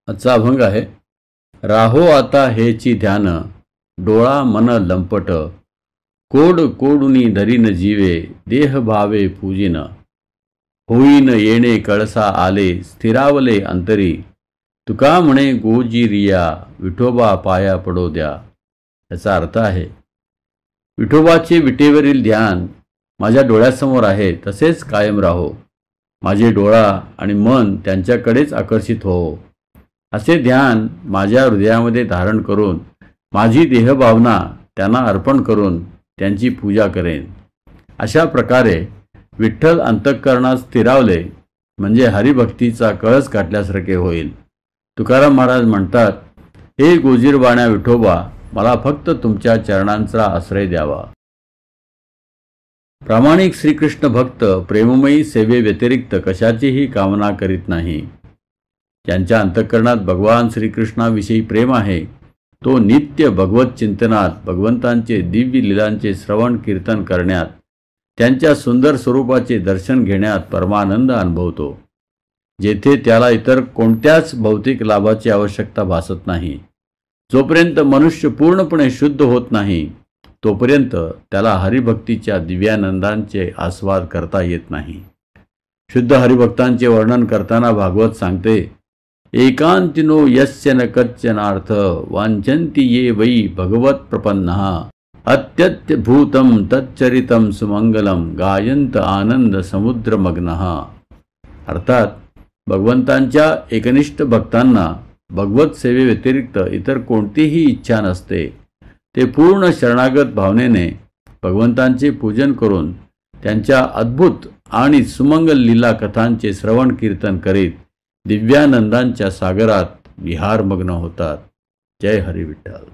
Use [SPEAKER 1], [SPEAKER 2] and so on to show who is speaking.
[SPEAKER 1] आजचा अभंग आहे. राहो आता हेची ध्यान, डोळा मन लंपट, कोड कोडुनी धरीन जीवे, देह भावे पूजिन. होईन येणे कळसा आले, स्थिरावले अंतरी, तुका म्हणे गोजिरिया, विठोबा पाया पडो द्या. याचा अर्थ आहे, विठोबाचे विटेवरील ध्यान माझ्या डोळ्यासमोर आहे, तसेच कायम राहो. माझे डोळा आणि मन त्यांच्याकडेच आकर्षित हो. असे ध्यान माझ्या हृदयामध्ये धारण करून माझी देहभावना त्यांना अर्पण करून त्यांची पूजा करेन. अशा प्रकारे विठ्ठल अंतःकरणात स्थिरावले म्हणजे हरिभक्तीचा कळस गाठल्यासारखे होईल. तुकाराम महाराज म्हणतात, हे गोजीरवाण्या विठोबा, मला फक्त तुमच्या चरणांचा आश्रय द्यावा. प्रामाणिक श्रीकृष्ण भक्त प्रेममयी सेवेव्यतिरिक्त कशाचीही कामना करीत नाही. ज्यांच्या अंतःकरणात भगवान श्रीकृष्णाविषयी प्रेम आहे, तो नित्य भगवत चिंतनात, भगवंतांचे दिव्य लीलांचे श्रवण कीर्तन करण्यात, त्यांच्या सुंदर स्वरूपाचे दर्शन घेण्यात परमानंद अनुभवतो. जेथे त्याला इतर कोणत्याच भौतिक लाभाची आवश्यकता भासत नाही. जोपर्यंत मनुष्य पूर्णपणे शुद्ध होत नाही, तोपर्यंत त्याला हरिभक्तीच्या दिव्यानंदांचे आस्वाद करता येत नाही. शुद्ध हरिभक्तांचे वर्णन करताना भागवत सांगते, एकांतिनो यस्य न कच्चनार्थ, वांछन्ति ये वै भगवत प्रपन्नः, अत्यत्यभूतं तच्चरितं सुमंगलम, गायंत आनंद समुद्रमग्नः. अर्थात भगवंतांच्या एकनिष्ठ भक्तांना भगवत सेवेव्यतिरिक्त इतर कोणतीही इच्छा नसते. ते पूर्ण शरणागत भावनेने भगवंतांचे पूजन करून त्यांच्या अद्भुत आणि सुमंगल लीला कथांचे श्रवण कीर्तन करीत दिव्यानंदांच्या सागरात विहारमग्न होतात. जय हरी विठ्ठल.